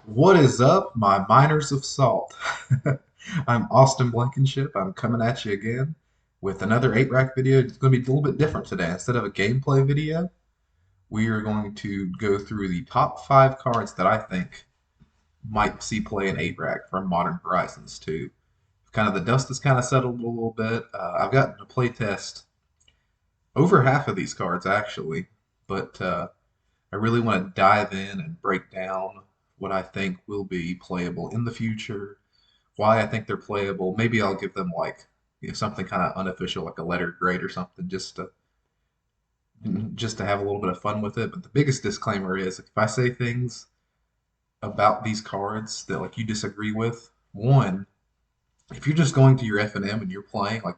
What is up, my miners of salt? I'm Austin Blankenship. I'm coming at you again with another 8 rack video. It's going to be a little bit different today. Instead of a gameplay video, we are going to go through the top 5 cards that I think might see play in 8 rack from Modern Horizons 2. Kind of the dust has kind of settled a little bit. I've gotten to play test over half of these cards actually, but I really want to dive in and break down what I think will be playable in the future, why I think they're playable. Maybe I'll give them like something kind of unofficial, like a letter grade or something, just to have a little bit of fun with it. But the biggest disclaimer is if I say things about these cards that like you disagree with, one, if you're just going to your F&M and you're playing like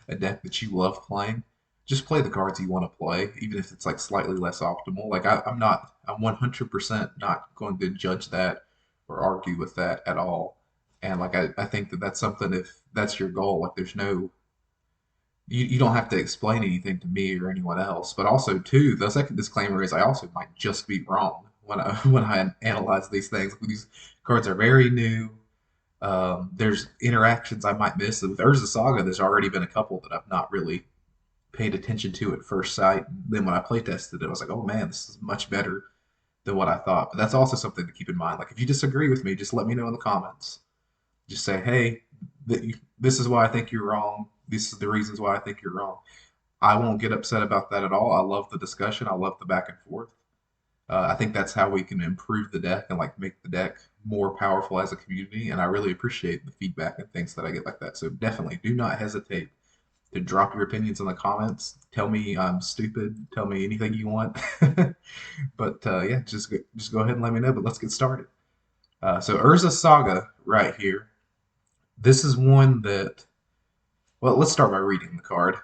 a deck that you love playing, just play the cards you want to play, even if it's like slightly less optimal. I'm 100% not going to judge that or argue with that at all. And like, I think that that's something, if that's your goal, like there's no, you don't have to explain anything to me or anyone else. But also, too, the second disclaimer is I also might just be wrong when I, when I analyze these things. These cards are very new. There's interactions I might miss. With Urza Saga, there's already been a couple that I've not really paid attention to at first sight. Then when I play tested it, I was like, oh man, this is much better than what I thought. But that's also something to keep in mind. Like if you disagree with me, just let me know in the comments. Just say, hey, this is why I think you're wrong. This is the reasons why I think you're wrong. I won't get upset about that at all. I love the discussion. I love the back and forth. I think that's how we can improve the deck and like make the deck more powerful as a community. And I really appreciate the feedback and things that I get like that. So definitely do not hesitate to drop your opinions in the comments. Tell me I'm stupid. Tell me anything you want. But yeah, just go ahead and let me know. But let's get started. So Urza Saga right here. This is one that, well, let's start by reading the card.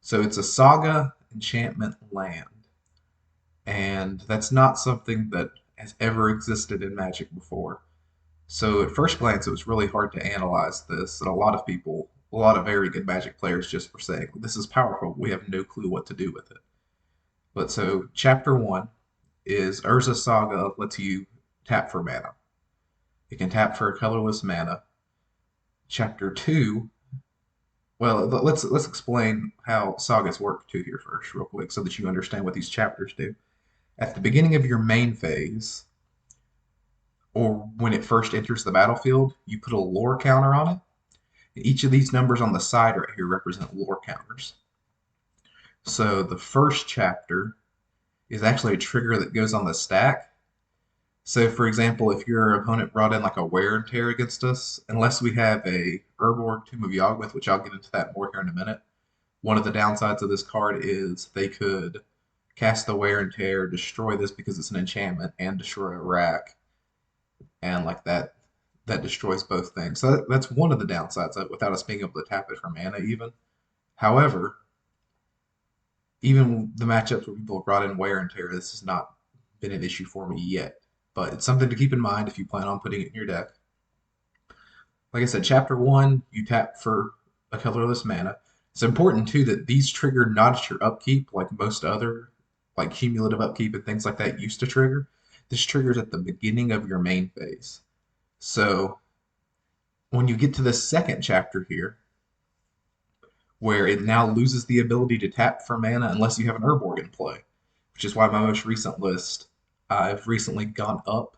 So it's a Saga enchantment land, and that's not something that has ever existed in Magic before. So at first glance, it was really hard to analyze this, and a lot of people, a lot of very good Magic players, just were saying, "This is powerful. We have no clue what to do with it." But so Chapter One is Urza Saga lets you tap for mana. It can tap for a colorless mana. Chapter Two, well, let's explain how sagas work too here first, real quick, so that you understand what these chapters do. At the beginning of your main phase, or when it first enters the battlefield, you put a lore counter on it. Each of these numbers on the side right here represent lore counters. So the first chapter is actually a trigger that goes on the stack. So for example, if your opponent brought in like a wear and tear against us, unless we have a Urborg Tomb of Yawgmoth, which I'll get into that more here in a minute, one of the downsides of this card is they could cast the wear and tear, destroy this because it's an enchantment, and destroy a rack, and like that destroys both things. So that's one of the downsides of it, without us being able to tap it for mana even. However, even the matchups where people have brought in wear and tear, this has not been an issue for me yet. But it's something to keep in mind if you plan on putting it in your deck. Like I said, Chapter 1, you tap for a colorless mana. It's important too that these trigger not at your upkeep like most other like cumulative upkeep and things like that used to trigger. This triggers at the beginning of your main phase. So when you get to the second chapter here, where it now loses the ability to tap for mana unless you have an Urborg in play, which is why my most recent list, I've recently gone up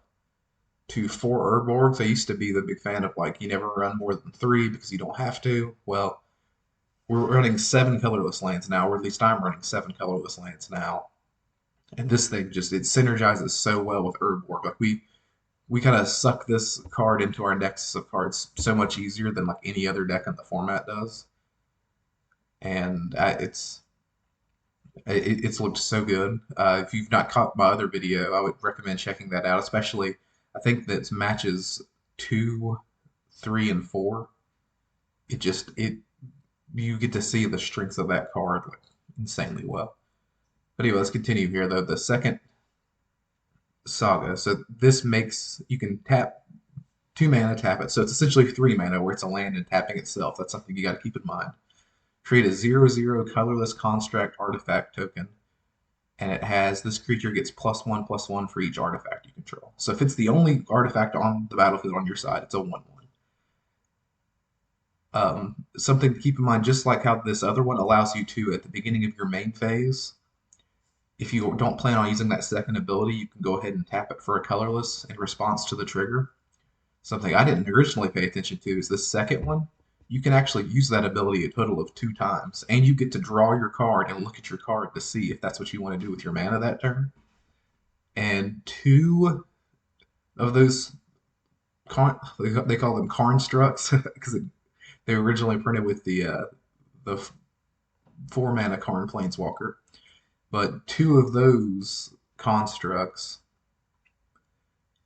to 4 Urborgs. I used to be the big fan of like you never run more than 3 because you don't have to. Well, we're running 7 colorless lands now, or at least I'm running 7 colorless lands now. And this thing just it synergizes so well with Urborg. Like we kind of suck this card into our nexus of cards so much easier than like any other deck in the format does. And it's looked so good. If you've not caught my other video, I would recommend checking that out. Especially, I think that's matches 2, 3, and 4. It you get to see the strengths of that card like insanely well. But anyway, let's continue here though. The second saga. So this makes you can tap 2 mana, tap it. So it's essentially 3 mana where it's a land and tapping itself. That's something you got to keep in mind. Create a 0/0 colorless construct artifact token. and it has this creature gets +1/+1 for each artifact you control. So if it's the only artifact on the battlefield on your side, it's a 1/1. Something to keep in mind, just like how this other one allows you to, at the beginning of your main phase, if you don't plan on using that second ability, you can go ahead and tap it for a colorless in response to the trigger. Something I didn't originally pay attention to is this second one. You can actually use that ability a total of 2 times, and you get to draw your card and look at your card to see if that's what you want to do with your mana that turn. And two of those, they call them constructs because they were originally printed with the 4 mana Karn Planeswalker. But two of those constructs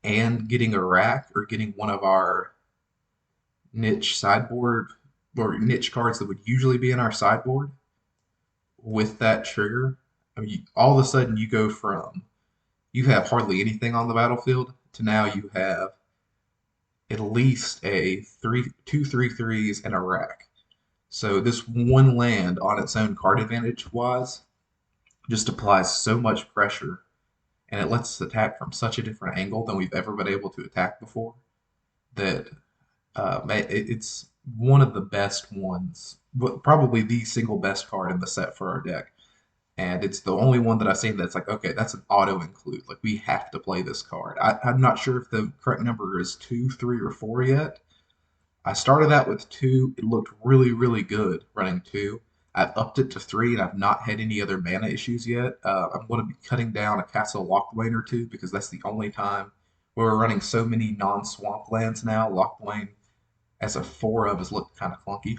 and getting a rack or getting one of our niche sideboard or niche cards that would usually be in our sideboard with that trigger, I mean, all of a sudden you go from you have hardly anything on the battlefield to now you have at least a two 3/3s and a rack. So this one land on its own card advantage wise just applies so much pressure and it lets us attack from such a different angle than we've ever been able to attack before that it's one of the best ones, but probably the single best card in the set for our deck. And it's the only one that I've seen that's like, okay, that's an auto include. Like we have to play this card. I'm not sure if the correct number is 2, 3, or 4 yet. I started out with 2. It looked really, really good running 2. I've upped it to 3, and I've not had any other mana issues yet. I'm going to be cutting down a Castle Locthwain or two because that's the only time where we're running so many non-swamp lands now. Locthwain as a 4 of has looked kind of clunky,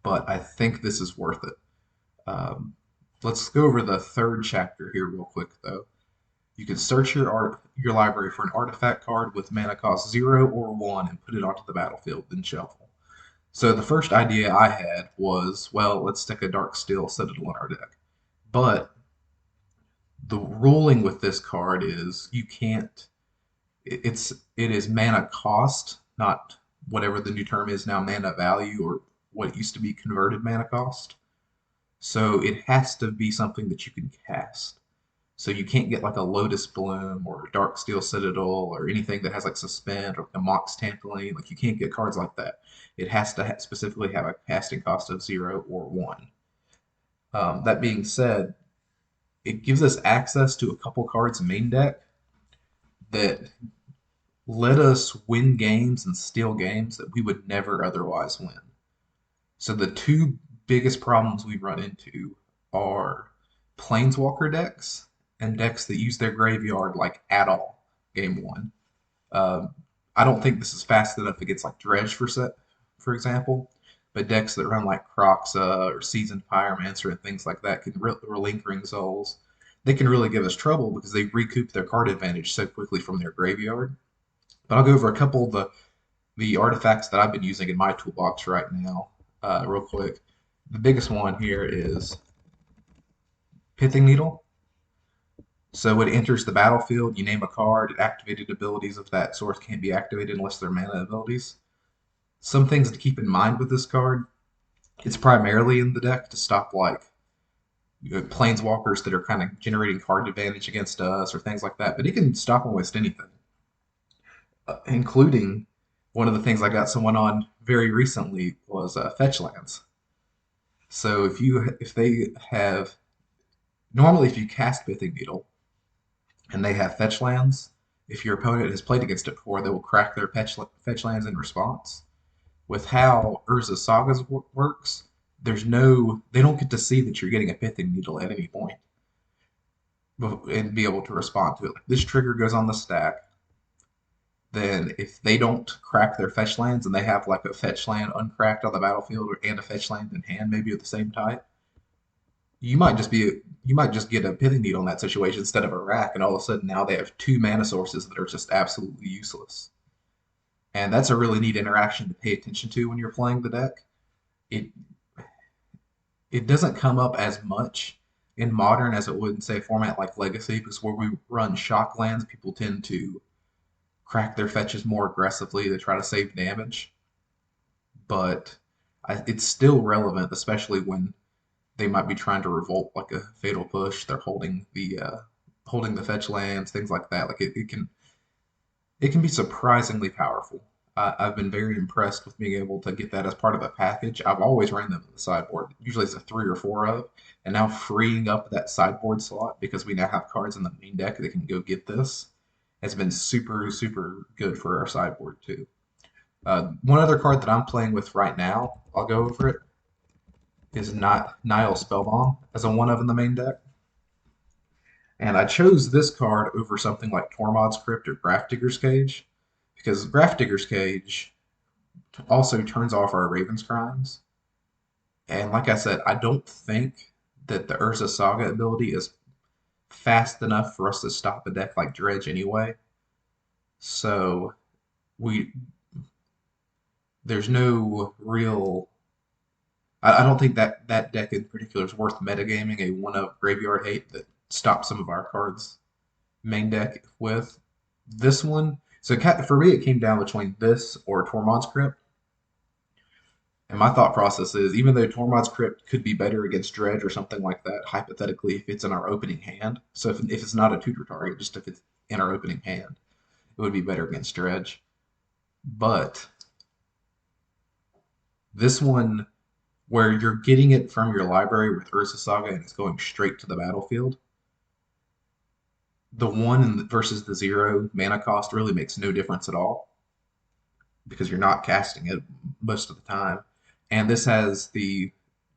but I think this is worth it. Um, let's go over the third chapter here real quick, though. You can search your library for an artifact card with mana cost 0 or 1 and put it onto the battlefield, then shuffle. So the first idea I had was, well, let's stick a Dark Steel Citadel in our deck. But the ruling with this card is you can't. It is mana cost, not whatever the new term is now, mana value, or what it used to be converted mana cost. So it has to be something that you can cast. So you can't get like a Lotus Bloom or a Dark Steel Citadel or anything that has like Suspend or a Mox Tantalizing. Like you can't get cards like that. It has to specifically have a casting cost of 0 or 1. That being said, it gives us access to a couple cards main deck that let us win games and steal games that we would never otherwise win. So the two biggest problems we run into are Planeswalker decks and decks that use their graveyard like at all game one. Um, I don't think this is fast enough against like Dredge for example, but decks that run like Croxa or Seasoned Pyromancer and things like that or Lingering Souls, they can really give us trouble because they recoup their card advantage so quickly from their graveyard. But I'll go over a couple of the artifacts that I've been using in my toolbox right now, real quick. The biggest one here is Pithing Needle. So when it enters the battlefield, you name a card, activated abilities of that source can't be activated unless they're mana abilities. Some things to keep in mind with this card, it's primarily in the deck to stop like planeswalkers that are kind of generating card advantage against us or things like that, but it can stop almost anything, including one of the things I got someone on very recently was fetch lands. So if they have normally if you cast Pithing Needle and they have fetch lands, if your opponent has played against it before, they will crack their fetch lands in response. With how Urza Sagas works, they don't get to see that you're getting a Pithing Needle at any point and be able to respond to it. Like this trigger goes on the stack, then if they don't crack their fetch lands and they have like a fetch land uncracked on the battlefield and a fetch land in hand, maybe of the same type, you might just get a Pithing Needle in that situation instead of a rack, and all of a sudden now they have 2 mana sources that are just absolutely useless. And that's a really neat interaction to pay attention to when you're playing the deck. It it doesn't come up as much in modern as it would in say a format like Legacy, because where we run shock lands, people tend to crack their fetches more aggressively. They try to save damage, but it's still relevant, especially when they might be trying to revolt like a fatal push. They're holding the fetch lands, things like that. Like it can be surprisingly powerful. I've been very impressed with being able to get that as part of a package. I've always ran them in the sideboard. Usually it's a three or four of, and now freeing up that sideboard slot because we now have cards in the main deck that can go get this has been super, super good for our sideboard too. One other card that I'm playing with right now, I'll go over it, is not Nile Spellbomb as a one of in the main deck. And I chose this card over something like Tormod's Crypt or Grafdigger's Cage because Grafdigger's Cage also turns off our Raven's Crimes. And like I said, I don't think that the Urza Saga ability is fast enough for us to stop a deck like Dredge anyway. So we there's no real. I don't think that that deck in particular is worth metagaming a one of Graveyard Hate that stops some of our cards main deck with. This one, so for me, it came down between this or Tormod's Crypt. And my thought process is, even though Tormod's Crypt could be better against Dredge or something like that, hypothetically, if it's in our opening hand. So if it's not a tutor target, just if it's in our opening hand, it would be better against Dredge. But this one, where you're getting it from your library with Ursa Saga and it's going straight to the battlefield, the one versus the zero mana cost really makes no difference at all because you're not casting it most of the time. And this has the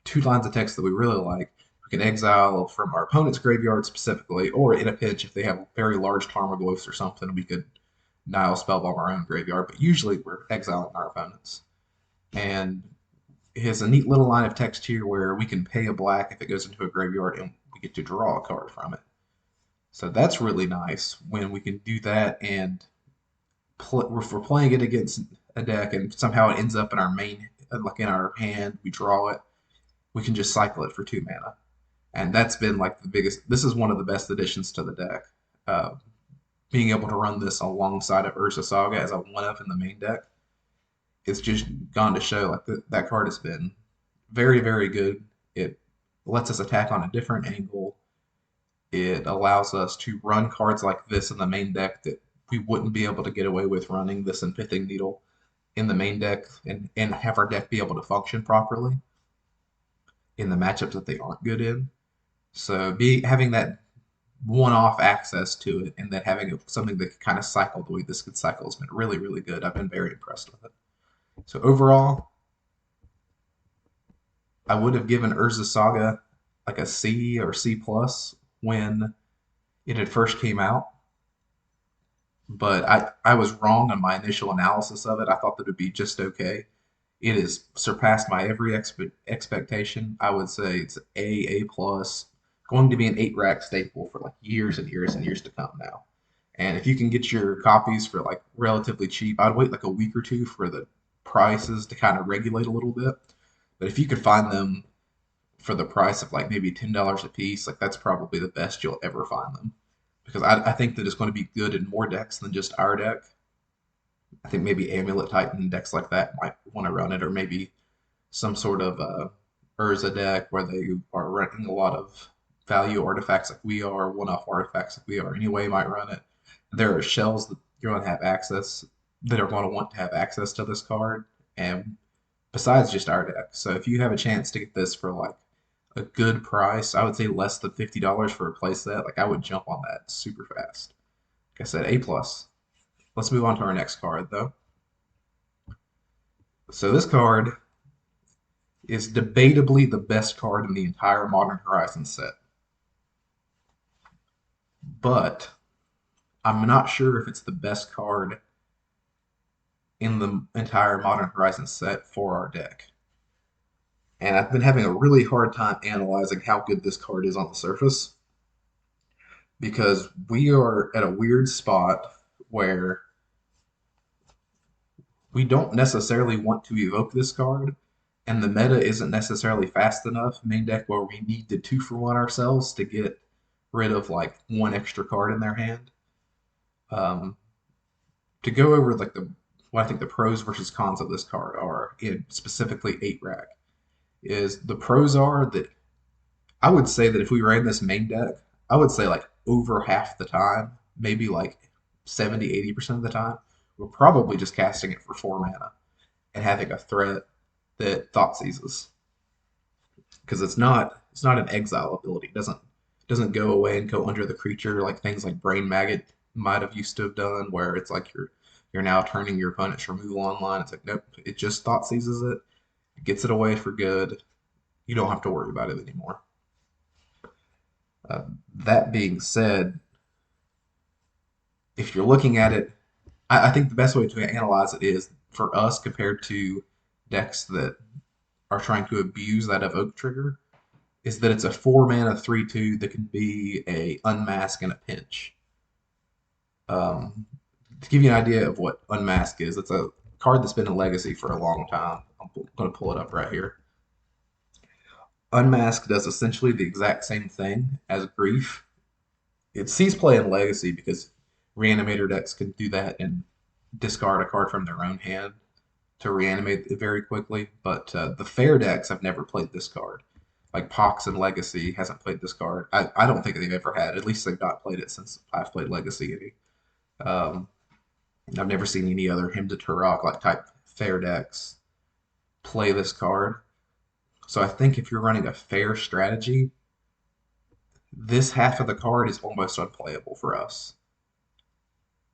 two lines of text that we really like. We can exile from our opponent's graveyard specifically, or in a pinch, if they have very large Tarmogoyfs or something, we could Nile Spellbomb our own graveyard. But usually we're exiling our opponents. And it has a neat little line of text here where we can pay a black if it goes into a graveyard and we get to draw a card from it. So that's really nice when we can do that and if we're playing it against a deck and somehow it ends up in our main, like in our hand, we draw it, we can just cycle it for 2 mana. And that's been like the biggest, this is one of the best additions to the deck. Uh, Being able to run this alongside of Ursa Saga as a one up in the main deck, it's just gone to show like that card has been very, very good. It lets us attack on a different angle. It allows us to run cards like this in the main deck that we wouldn't be able to get away with running this in Pithing Needle in the main deck and have our deck be able to function properly in the matchups that they aren't good in. So having that one-off access to it and then having something that can kind of cycle the way this could cycle has been really, really good. I've been very impressed with it. So overall, I would have given Urza Saga like a C or C plus when it had first came out, but I was wrong on my initial analysis of it. I thought that it would be just okay. It has surpassed my every expectation. I would say it's A plus, going to be an 8 rack staple for like years and years and years to come now. And if you can get your copies for like relatively cheap, I'd wait like a week or two for the prices to kind of regulate a little bit. But if you could find them for the price of like maybe $10 a piece, like that's probably the best you'll ever find them. Because I think that it's going to be good in more decks than just our deck. I think maybe Amulet Titan decks like that might want to run it, or maybe some sort of Urza deck where they are running a lot of value artifacts like we are, one-off artifacts like we are anyway might run it. There are shells that you're going to have access that are going to want to have access to this card, and besides just our deck. So if you have a chance to get this for like a good price, I would say less than $50 for a playset, like I would jump on that super fast. Like I said, A plus. Let's move on to our next card though. So this card is debatably the best card in the entire Modern Horizons set. But I'm not sure if it's the best card in the entire Modern Horizons set for our deck. And I've been having a really hard time analyzing how good this card is on the surface because we are at a weird spot where we don't necessarily want to evoke this card, and the meta isn't necessarily fast enough main deck where we need to 2-for-1 ourselves to get rid of like one extra card in their hand. Um, to go over like what I think the pros versus cons of this card are in specifically 8 rack is the pros are that I would say that if we ran this main deck, I would say like over half the time, maybe like 70, 80% of the time, we're probably just casting it for 4 mana and having a threat that thought seizes. Because it's not an exile ability. It doesn't go away and go under the creature like things like Brain Maggot might have used to have done, where it's like you're now turning your opponent's removal online. It's like nope, it just thought seizes it, gets it away for good. You don't have to worry about it anymore. Uh, that being said, if you're looking at it, I think the best way to analyze it is for us compared to decks that are trying to abuse that evoke trigger, is that it's a 4 mana 3/2 that can be a unmask and a pinch. To give you an idea of what unmask is, it's a card that's been in Legacy for a long time. I'm going to pull it up right here. Unmask does essentially the exact same thing as Grief. It sees play in Legacy because Reanimator decks can do that and discard a card from their own hand to reanimate it very quickly. But the fair decks have never played this card. Like Pox and Legacy hasn't played this card. I don't think they've ever had. At least they've not played it since I've played Legacy any. I've never seen any other Hymn to Turok like type fair decks play this card. So I think if you're running a fair strategy, this half of the card is almost unplayable for us.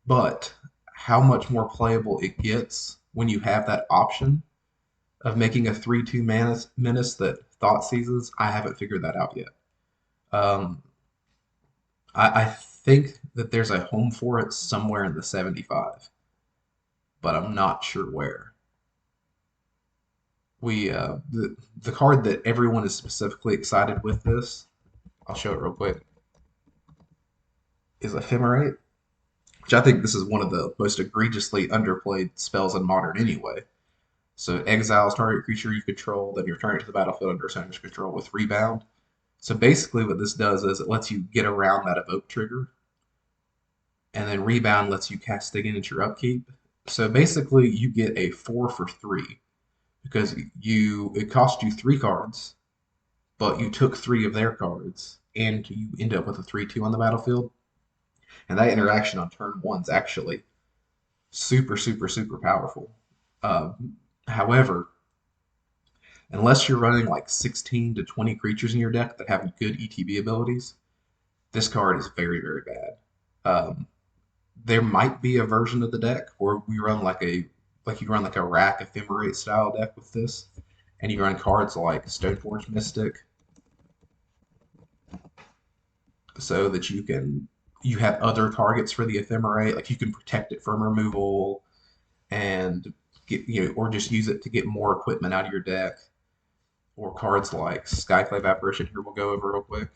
But how much more playable it gets when you have that option of making a 3/2 menace that thought seizes, I haven't figured that out yet. Um, I think that there's a home for it somewhere in the 75, but I'm not sure where. The card that everyone is specifically excited with this, I'll show it real quick, is Ephemerate, which I think this is one of the most egregiously underplayed spells in Modern anyway. So exiles target creature you control, then you return it to the battlefield under its owner's control with rebound. So basically what this does is it lets you get around that evoke trigger, and then rebound lets you cast again at your upkeep. So basically you get a 4 for 3 because you it cost you 3 cards, but you took 3 of their cards, and you end up with a 3/2 on the battlefield. And that interaction on turn one's actually super, super, super powerful. However, unless you're running like 16 to 20 creatures in your deck that have good ETB abilities, this card is very, very bad. Um, there might be a version of the deck where we run like you run like a rack ephemerate style deck with this, and you run cards like Stoneforge Mystic, so that you have other targets for the ephemerate, like you can protect it from removal and get or just use it to get more equipment out of your deck, or cards like Skyclave Apparition. Here we'll go over real quick.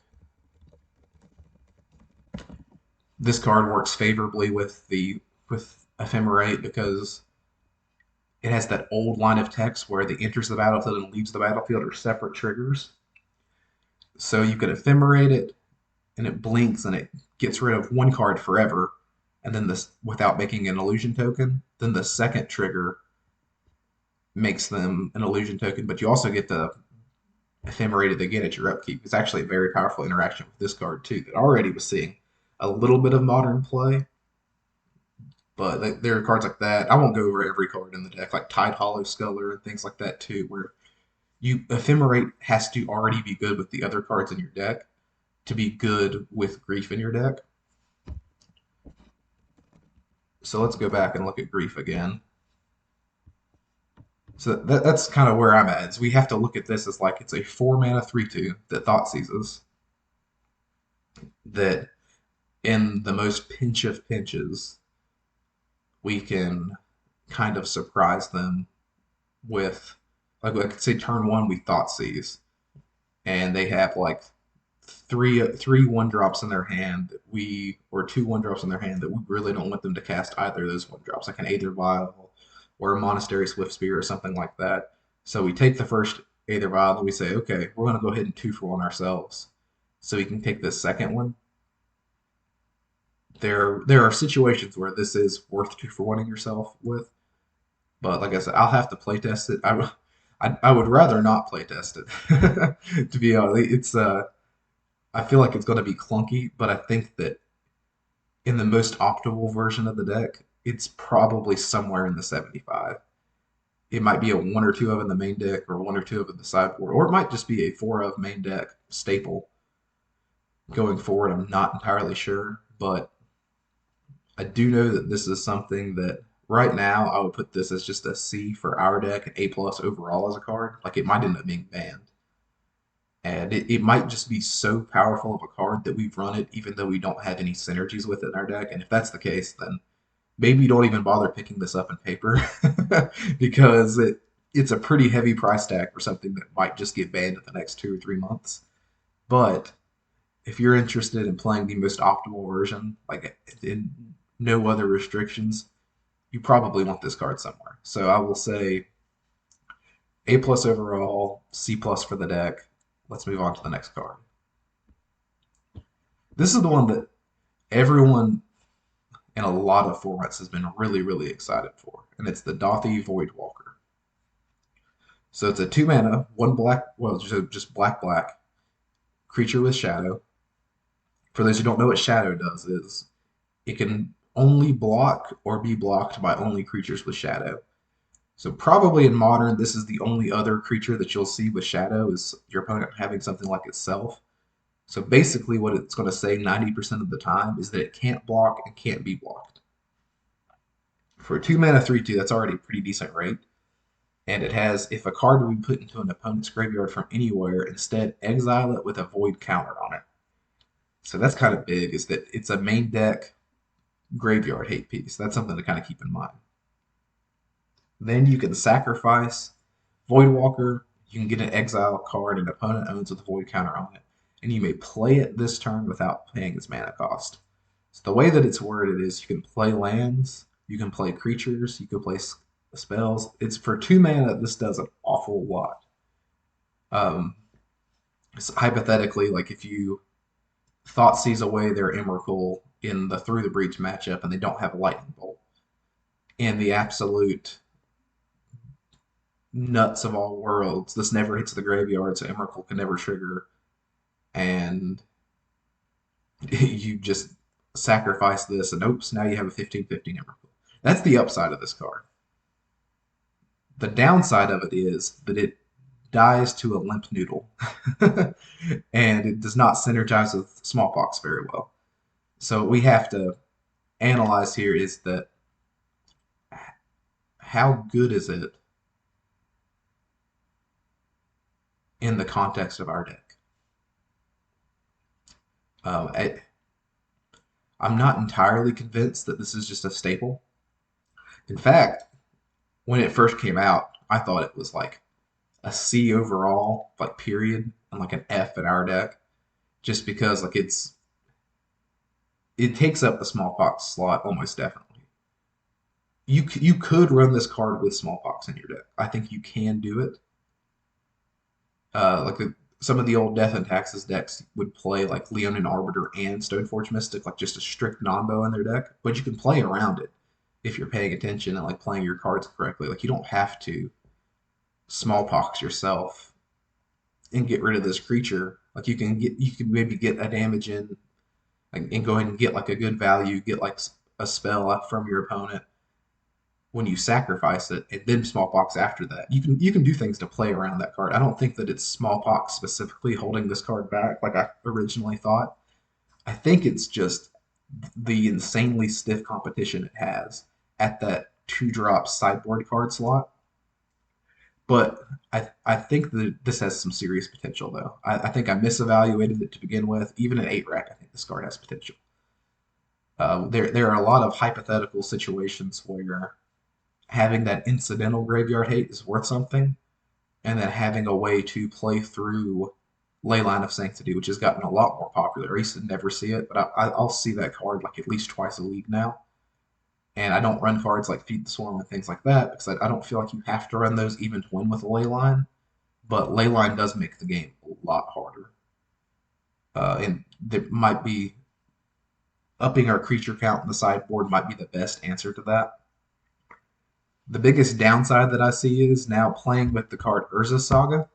This card works favorably with Ephemerate because it has that old line of text where the enters the battlefield and leaves the battlefield are separate triggers. So you could Ephemerate it, and it blinks and it gets rid of 1 card forever, and then this without making an illusion token. Then the second trigger makes them an illusion token, but you also get the Ephemerated again at your upkeep. It's actually a very powerful interaction with this card too that already was seeing a little bit of modern play. But there are cards like that. I won't go over every card in the deck, like Tide Hollow Sculler and things like that too, where you Ephemerate has to already be good with the other cards in your deck to be good with Grief in your deck. So let's go back and look at Grief again. So that's kind of where I'm at. Is we have to look at this as like it's a 4 mana 3/2 that Thought seizes. That in the most pinch of pinches, we can kind of surprise them with, like I could say, turn one we Thought seize, and they have like three 1-drops in their hand that we or 2 1-drops in their hand that we really don't want them to cast either of those 1-drops, like an Aether Vial or a Monastery Swift Spear or something like that. So we take the first Aether Vial and we say, okay, we're going to go ahead and 2 for 1 ourselves, so we can take this second one. There are situations where this is worth 2 for 1ing yourself with, but like I said, I'll have to playtest it. I would rather not playtest it, to be honest. I feel like it's going to be clunky, but I think that in the most optimal version of the deck, it's probably somewhere in the 75. It might be a one or two of in the main deck, or one or two of in the sideboard, or it might just be a four of main deck staple going forward. I'm not entirely sure, but I do know that this is something that right now I would put this as just a C for our deck, an A plus overall as a card. Like it might end up being banned. And it might just be so powerful of a card that we've run it even though we don't have any synergies with it in our deck. And if that's the case, then maybe don't even bother picking this up in paper because it's a pretty heavy price tag for something that might just get banned in the next 2 or 3 months. But if you're interested in playing the most optimal version, like in no other restrictions, you probably want this card somewhere. So I will say A plus overall, C plus for the deck. Let's move on to the next card. This is the one that everyone in a lot of formats has been really, really excited for, and it's the Dothi Voidwalker. So it's a 2 mana, one black, well, just black, black creature with shadow. For those who don't know what shadow does, is it can only block or be blocked by only creatures with shadow. So probably in modern, this is the only other creature that you'll see with shadow is your opponent having something like itself. So basically, what it's going to say 90% of the time is that it can't block and can't be blocked. For a 2 mana 3/2, that's already a pretty decent rate. And it has if a card would be put into an opponent's graveyard from anywhere, instead exile it with a void counter on it. So that's kind of big, is that it's a main deck graveyard hate piece. That's something to kind of keep in mind. Then you can sacrifice Voidwalker. You can get an exile card an opponent owns with a void counter on it, and you may play it this turn without paying its mana cost. So the way that it's worded is you can play lands, you can play creatures, you can play spells. It's for 2 mana. This does an awful lot. Um, so hypothetically, like if you thought sees away their Emrakul in the Through the Breach matchup and they don't have a lightning bolt, in the absolute nuts of all worlds, this never hits the graveyard, so Emrakul can never trigger, and you just sacrifice this, and oops, now you have a 15/15 Emrakul. That's the upside of this card. The downside of it is that it dies to a limp noodle, and it does not synergize with smallpox very well. So what we have to analyze here is that how good is it in the context of our deck? I, I'm not entirely convinced that this is just a staple. In fact, when it first came out, I thought it was like a C overall, like period, and like an F in our deck, just because like it takes up the smallpox slot almost definitely. You could run this card with smallpox in your deck. I think you can do it. Some of the old Death and Taxes decks would play like Leonin Arbiter and Stoneforge Mystic, like just a strict non-bow in their deck. But you can play around it if you're paying attention and like playing your cards correctly. Like you don't have to smallpox yourself and get rid of this creature. Like you can maybe get a damage in and go ahead and get like a good value, get like a spell up from your opponent when you sacrifice it, and then smallpox after that. You can do things to play around that card. I don't think that it's smallpox specifically holding this card back like I originally thought. I think it's just the insanely stiff competition it has at that 2 drop sideboard card slot. But I think that this has some serious potential, though. I think I misevaluated it to begin with. Even at 8 rack, I think this card has potential. There are a lot of hypothetical situations where having that incidental graveyard hate is worth something, and then having a way to play through Leyline of Sanctity, which has gotten a lot more popular. I used to never see it, but I'll see that card like at least twice a league now. And I don't run cards like Feed the Swarm and things like that because I don't feel like you have to run those even to win with a Leyline. But Leyline does make the game a lot harder. And there might be upping our creature count in the sideboard might be the best answer to that. The biggest downside that I see is now playing with the card Urza Saga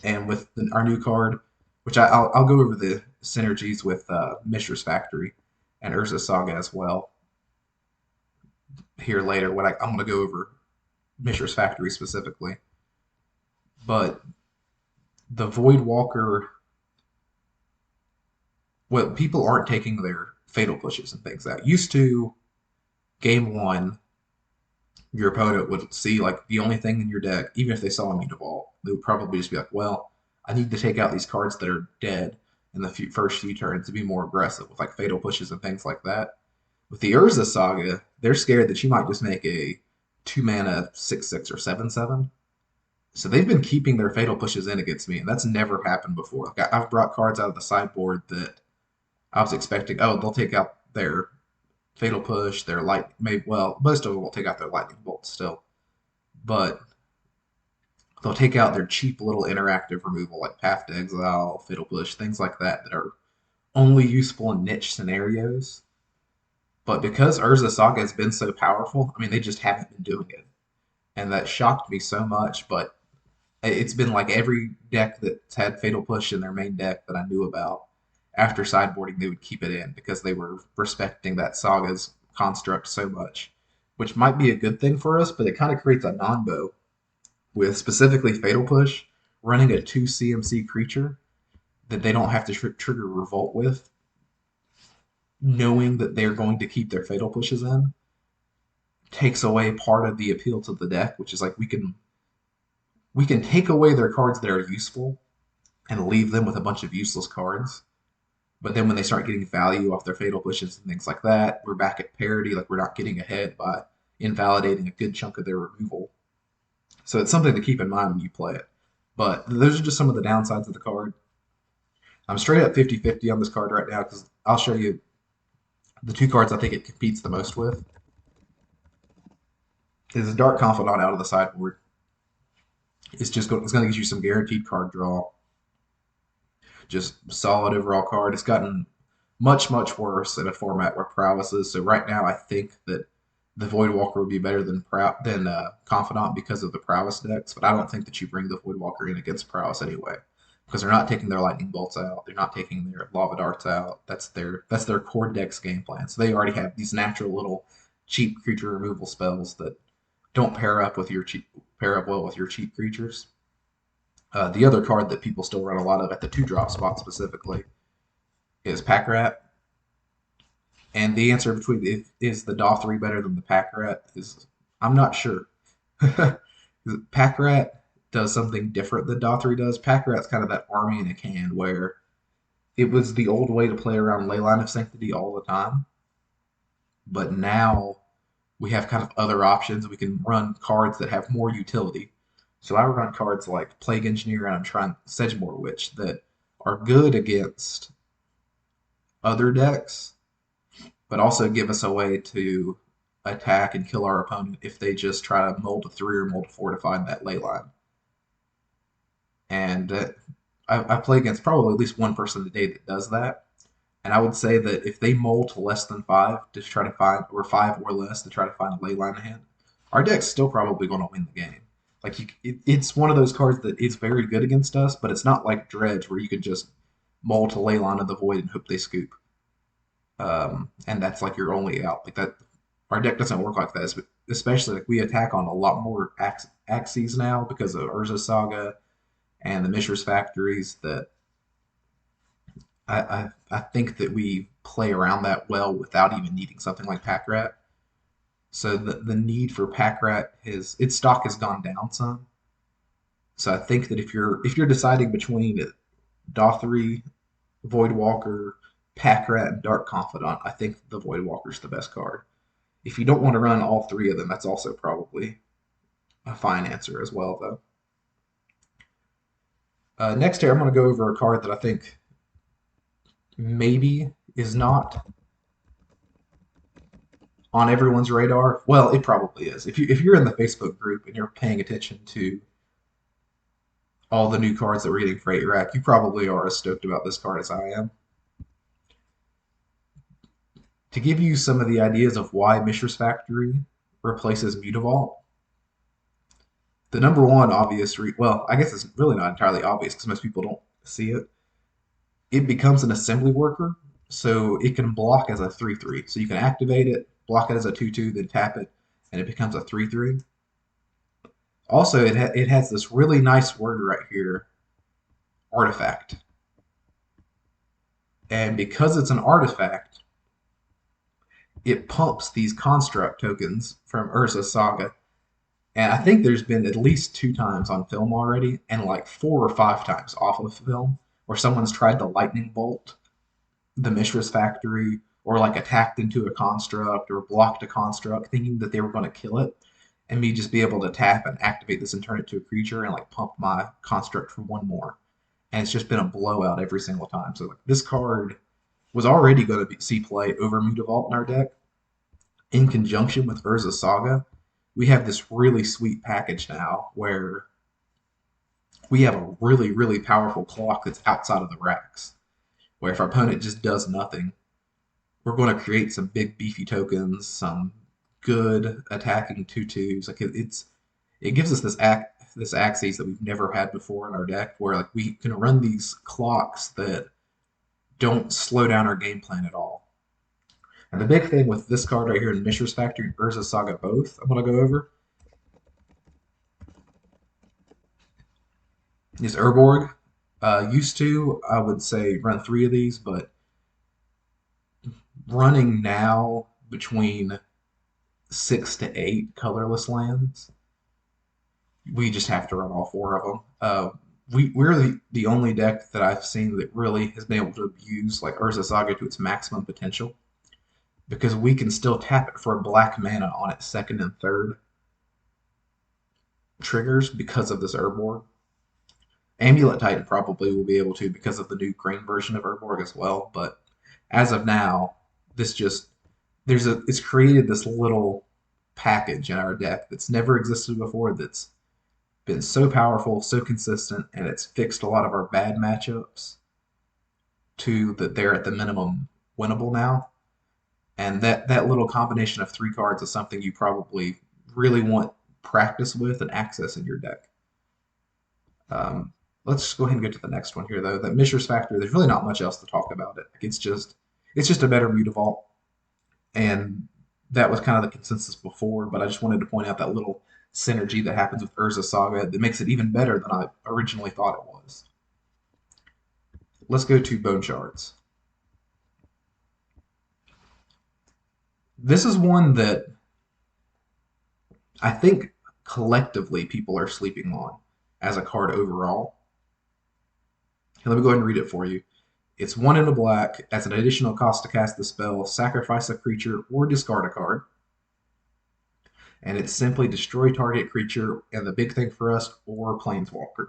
and with our new card which I'll go over the synergies with Mishra's Factory and Urza Saga as well here later. I'm going to go over Mishra's Factory specifically, but the Voidwalker, well, people aren't taking their fatal pushes and things out. Used to game one, your opponent would see like the only thing in your deck, even if they saw a Mutavault, they would probably just be like, well, I need to take out these cards that are dead in the first few turns to be more aggressive with like fatal pushes and things like that. With the Urza Saga, they're scared that you might just make a 2 mana 6/6 or 7/7. So they've been keeping their fatal pushes in against me, and that's never happened before. Like I've brought cards out of the sideboard that I was expecting, oh, they'll take out their fatal push, their light, maybe, well, most of them will take out their lightning bolt still, but they'll take out their cheap little interactive removal like Path to Exile, Fatal Push, things like that that are only useful in niche scenarios. But because Urza Saga has been so powerful, I mean, they just haven't been doing it. And that shocked me so much, but it's been like every deck that's had Fatal Push in their main deck that I knew about. After sideboarding, they would keep it in because they were respecting that Saga's construct so much, which might be a good thing for us, but it kind of creates a non-bow with specifically Fatal Push running a 2 CMC creature that they don't have to trigger Revolt with, knowing that they're going to keep their Fatal Pushes in, takes away part of the appeal to the deck, which is like we can take away their cards that are useful and leave them with a bunch of useless cards. But then when they start getting value off their fatal pushes and things like that, we're back at parity. Like we're not getting ahead by invalidating a good chunk of their removal. So it's something to keep in mind when you play it. But those are just some of the downsides of the card. I'm straight up 50-50 on this card right now because I'll show you the two cards I think it competes the most with. Is a Dark Confidant out of the sideboard. It's going to get you some guaranteed card draw. Just solid overall card. It's gotten much, much worse in a format where prowess is. So right now, I think that the Voidwalker would be better than Confidant because of the prowess decks. But I don't think that you bring the Voidwalker in against prowess anyway, because they're not taking their lightning bolts out. They're not taking their lava darts out. That's their core deck's game plan. So they already have these natural little cheap creature removal spells that don't pair up well with your cheap creatures. The other card that people still run a lot of at the 2-drop spot specifically is Pack Rat. And the answer between is the Dothi better than the Pack Rat is I'm not sure. Pack Rat does something different than Dothi does. Pack Rat's kind of that army in a can where it was the old way to play around Leyline of Sanctity all the time. But now we have kind of other options. We can run cards that have more utility. So I run cards like Plague Engineer and I'm trying Sedgemoor Witch that are good against other decks, but also give us a way to attack and kill our opponent if they just try to mold a 3 or mold a 4 to find that ley line. And I play against probably at least one person a day that does that. And I would say that if they mold to less than 5 to try to find, or 5 or less to try to find a ley line ahead, our deck's still probably going to win the game. Like it's one of those cards that is very good against us, but it's not like Dredge where you could just mold to Leyline of the Void and hope they scoop. And that's like your only out. Like that, our deck doesn't work like that. Especially like we attack on a lot more axes now because of Urza Saga and the Mishra's Factories. That I think that we play around that well without even needing something like Pack Rat. So the need for Pack Rat its stock has gone down some. So I think that if you're deciding between Dothi, Voidwalker, Pack Rat, and Dark Confidant, I think the Voidwalker's the best card. If you don't want to run all three of them, that's also probably a fine answer as well, though. Next here, I'm going to go over a card that I think maybe is not on everyone's radar. Well, it probably is. If you're in the Facebook group and you're paying attention to all the new cards that we're getting for 8 rack, you probably are as stoked about this card as I am. To give you some of the ideas of why Mishra's Factory replaces Mutavault, the number one obvious well, I guess it's really not entirely obvious because most people don't see it, it becomes an assembly worker, so it can block as a 3/3. So you can activate it, block it as a 2/2, then tap it, and it becomes a 3/3. Also, it has this really nice word right here, artifact. And because it's an artifact, it pumps these construct tokens from Urza's Saga. And I think there's been at least 2 times on film already, and like 4 or 5 times off of film, where someone's tried to lightning bolt the Mishra's factory, or like attacked into a construct or blocked a construct, thinking that they were going to kill it, and me just be able to tap and activate this and turn it to a creature and like pump my construct for 1 more. And it's just been a blowout every single time. So like, this card was already going to see play over Mutavault in our deck. In conjunction with Urza Saga, we have this really sweet package now where we have a really, really powerful clock that's outside of the racks. Where if our opponent just does nothing, we're going to create some big beefy tokens, some good attacking 2/2s. Like it gives us this axis that we've never had before in our deck, where like we can run these clocks that don't slow down our game plan at all. And the big thing with this card right here in Mishra's Factory and Urza Saga both, I'm going to go over, is Urborg. Used to, I would say, run 3 of these, but running now between 6 to 8 colorless lands, we just have to run all 4 of them. We're the only deck that I've seen that really has been able to abuse like Urza Saga to its maximum potential, because we can still tap it for a black mana on its second and third triggers because of this Urborg. Amulet Titan probably will be able to because of the new green version of Urborg as well. But as of now, this just it's created this little package in our deck that's never existed before. That's been so powerful, so consistent, and it's fixed a lot of our bad matchups to that they're at the minimum winnable now. And that little combination of 3 cards is something you probably really want practice with and access in your deck. Um, let's go ahead and get to the next one here, though. That Mishra's Factory, there's really not much else to talk about it. It's just a better Mutavault, and that was kind of the consensus before. But I just wanted to point out that little synergy that happens with Urza Saga that makes it even better than I originally thought it was. Let's go to Bone Shards. This is one that I think collectively people are sleeping on as a card overall. And let me go ahead and read it for you. It's 1 in a black. As an additional cost to cast the spell, sacrifice a creature or discard a card. And it's simply destroy target creature, and the big thing for us, or Planeswalker.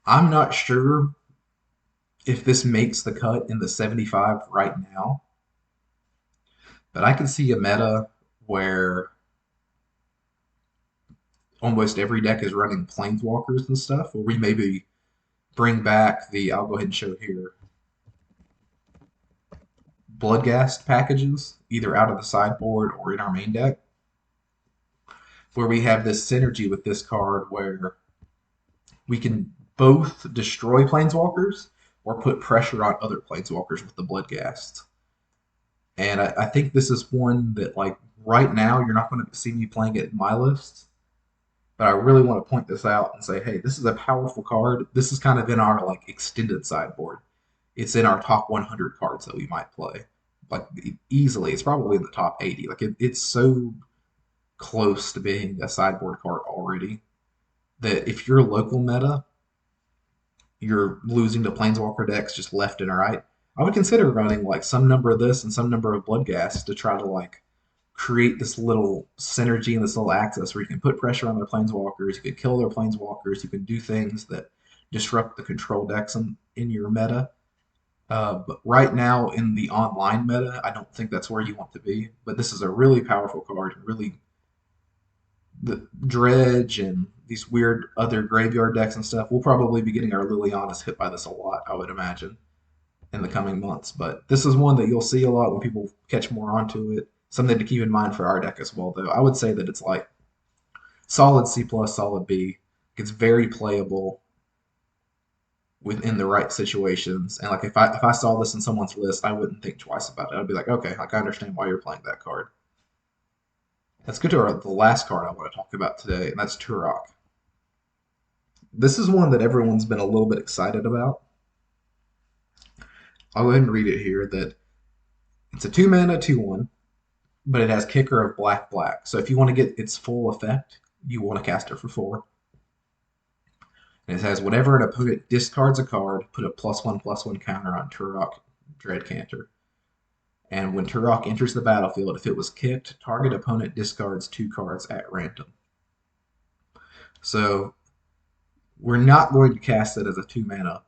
I'm not sure if this makes the cut in the 75 right now, but I can see a meta where almost every deck is running Planeswalkers and stuff, where we maybe bring back I'll go ahead and show here, Bloodghast packages, either out of the sideboard or in our main deck, where we have this synergy with this card where we can both destroy Planeswalkers or put pressure on other Planeswalkers with the Bloodghast. And I think this is one that, like, right now, you're not going to see me playing it in my list. But I really want to point this out and say, hey, this is a powerful card. This is kind of in our like extended sideboard. It's in our top 100 cards that we might play. Like easily, it's probably in the top 80. Like it's so close to being a sideboard card already that if you're local meta, you're losing to Planeswalker decks just left and right. I would consider running like some number of this and some number of Bloodghast to try to like create this little synergy and this little axis where you can put pressure on their Planeswalkers, you can kill their Planeswalkers, you can do things that disrupt the control decks in your meta. But right now in the online meta, I don't think that's where you want to be. But this is a really powerful card, really the Dredge and these weird other graveyard decks and stuff. We'll probably be getting our Lilianas hit by this a lot, I would imagine, in the coming months. But this is one that you'll see a lot when people catch more onto it. Something to keep in mind for our deck as well, though. I would say that it's like solid C plus, solid B. It's very playable. within the right situations. And like if I saw this in someone's list, I wouldn't think twice about it. I'd be like, okay, like I understand why you're playing that card. Let's go to the last card I want to talk about today, and that's Turok. This is one that everyone's been a little bit excited about. I'll go ahead and read it here that it's a 2 mana 2/1, but it has kicker of black black. So if you want to get its full effect, you want to cast it for 4. And it says whenever an opponent discards a card, put a +1/+1 counter on Turok Dreadcanter. And when Turok enters the battlefield, if it was kicked, target opponent discards 2 cards at random. So we're not going to cast it as a 2 mana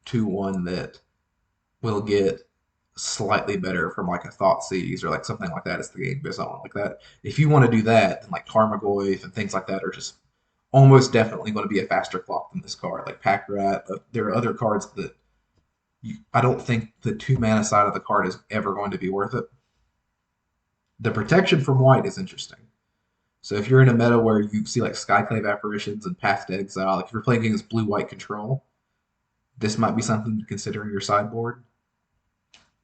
2/1 that will get slightly better from like a Thoughtseize or like something like that as the game goes on. Like that. If you want to do that, then like Tarmogoyf and things like that are just almost definitely going to be a faster clock than this card. Like Pack Rat, there are other cards that I don't think the 2 mana side of the card is ever going to be worth it. The protection from white is interesting. So if you're in a meta where you see like Skyclave Apparitions and Path to Exile, like if you're playing against blue-white control, this might be something to consider in your sideboard.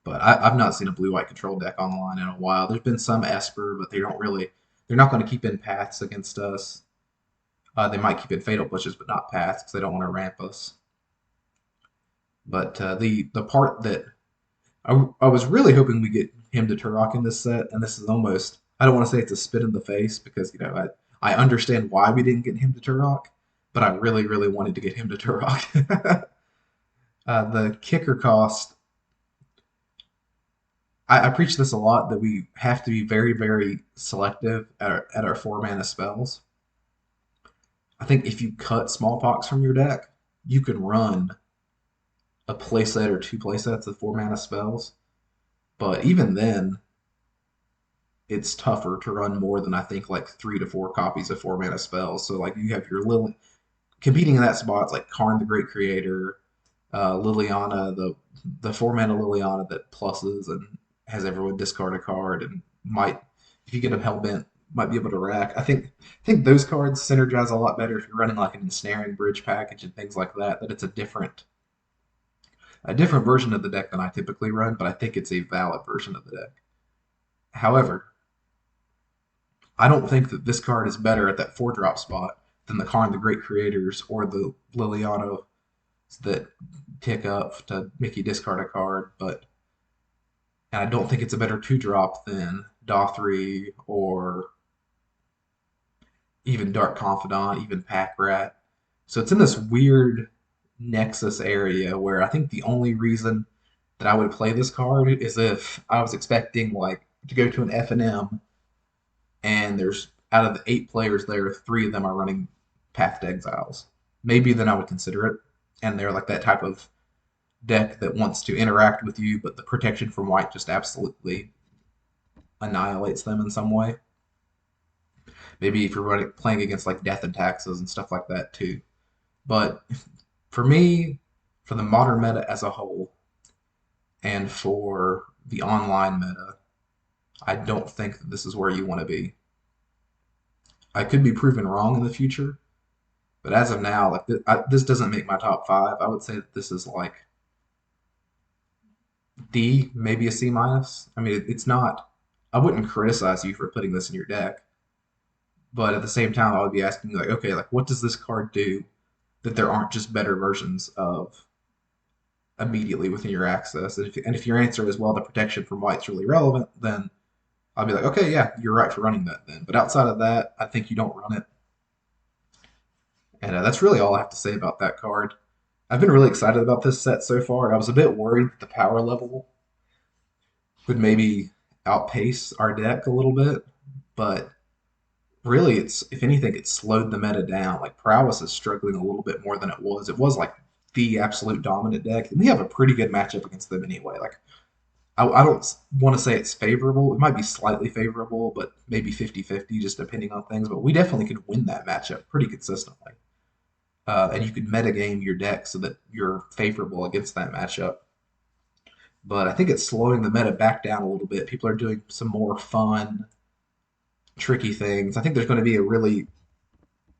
But I've not seen a blue-white control deck online in a while. There's been some Esper, but they're not going to keep in paths against us. They might keep in Fatal Pushes, but not paths because they don't want to ramp us. But the part that I was really hoping we get him to Turok in this set, and this is almost, I don't want to say it's a spit in the face because, I understand why we didn't get him to Turok, but I really, really wanted to get him to Turok. The kicker cost, I preach this a lot that we have to be very, very selective at our 4 mana spells. I think if you cut Smallpox from your deck, you can run a playset or 2 playsets of 4 mana spells. But even then, it's tougher to run more than I think like 3 to 4 copies of 4 mana spells. So like you have your Lily competing in that spot. It's like Karn the Great Creator, Liliana, the 4 mana Liliana that pluses and has everyone discard a card and might, if you get a Hellbent, might be able to rack. I think those cards synergize a lot better if you're running like an ensnaring bridge package and things like that. That it's a different version of the deck than I typically run, but I think it's a valid version of the deck. However, I don't think that this card is better at that 4 drop spot than the Karn the Great Creators or the Liliana that tick up to make you discard a card, but and I don't think it's a better 2 drop than Dothri or even Dark Confidant, even Pack Rat. So it's in this weird nexus area where I think the only reason that I would play this card is if I was expecting like to go to an F&M and there's out of the 8 players there, 3 of them are running Path to Exiles. Maybe then I would consider it. And they're like that type of deck that wants to interact with you, but the protection from white just absolutely annihilates them in some way. Maybe if you're playing against like Death and Taxes and stuff like that too. But for me, for the modern meta as a whole, and for the online meta, I don't think that this is where you want to be. I could be proven wrong in the future, but as of now, like this doesn't make my top 5. I would say that this is like D, maybe a C minus. I mean, it's not. I wouldn't criticize you for putting this in your deck, but at the same time, I would be asking you like, okay, like what does this card do that there aren't just better versions of immediately within your access? And if your answer is well, the protection from white's really relevant, then I'll be like, okay, yeah, you're right for running that then. But outside of that, I think you don't run it. And that's really all I have to say about that card. I've been really excited about this set so far. I was a bit worried that the power level would maybe outpace our deck a little bit, but really, it's if anything, it's slowed the meta down. Like Prowess is struggling a little bit more than it was. It was like the absolute dominant deck, and we have a pretty good matchup against them anyway. Like I don't want to say it's favorable. It might be slightly favorable, but maybe 50-50, just depending on things. But we definitely could win that matchup pretty consistently. And you could metagame your deck so that you're favorable against that matchup. But I think it's slowing the meta back down a little bit. People are doing some more fun, tricky things. I think there's going to be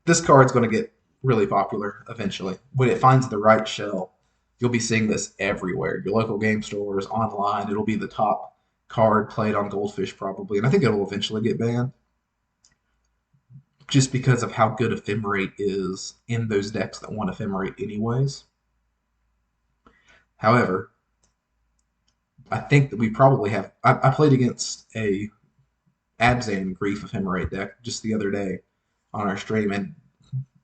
this card's going to get really popular eventually when it finds the right shell. You'll be seeing this everywhere. Your local game stores, online. It'll be the top card played on Goldfish probably, and I think it'll eventually get banned just because of how good Ephemerate is in those decks that want Ephemerate anyways. However, I think that we probably have. I played against a Abzan Grief Ephemerate deck just the other day on our stream, and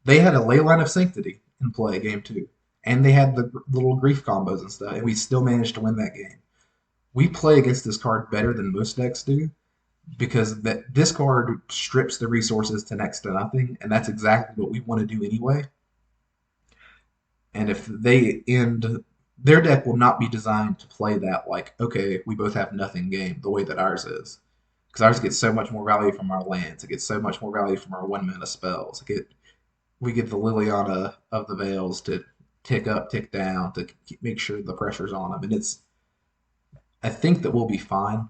they had a Leyline of Sanctity in play game two, and they had the little Grief combos and stuff, and we still managed to win that game. We play against this card better than most decks do because this card strips the resources to next to nothing, and that's exactly what we want to do anyway. And if they end, their deck will not be designed to play that like, okay, we both have nothing game the way that ours is. Because ours gets so much more value from our lands. It gets so much more value from our 1 mana spells. We get the Liliana of the Veils to tick up, tick down to make sure the pressure's on them. And I think that we'll be fine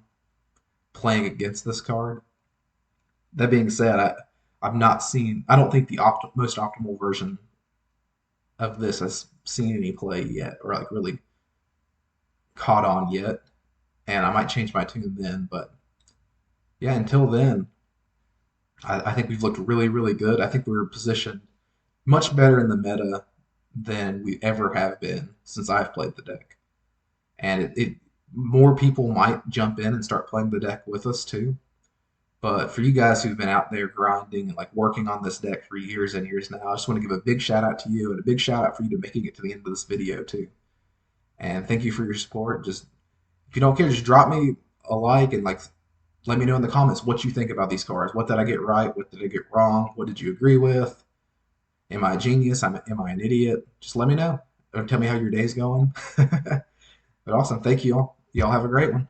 playing against this card. That being said, I've not seen. I don't think the most optimal version of this has seen any play yet, or like really caught on yet. And I might change my tune then, but yeah, until then, I think we've looked really, really good. I think we were positioned much better in the meta than we ever have been since I've played the deck. And more people might jump in and start playing the deck with us too. But for you guys who've been out there grinding and like working on this deck for years and years now, I just want to give a big shout out to you and a big shout out for you to making it to the end of this video too. And thank you for your support. Just if you don't care, just drop me a like and like let me know in the comments what you think about these cards. What did I get right? What did I get wrong? What did you agree with? Am I a genius? Am I an idiot? Just let me know. Or tell me how your day's going. But awesome. Thank you all. Y'all have a great one.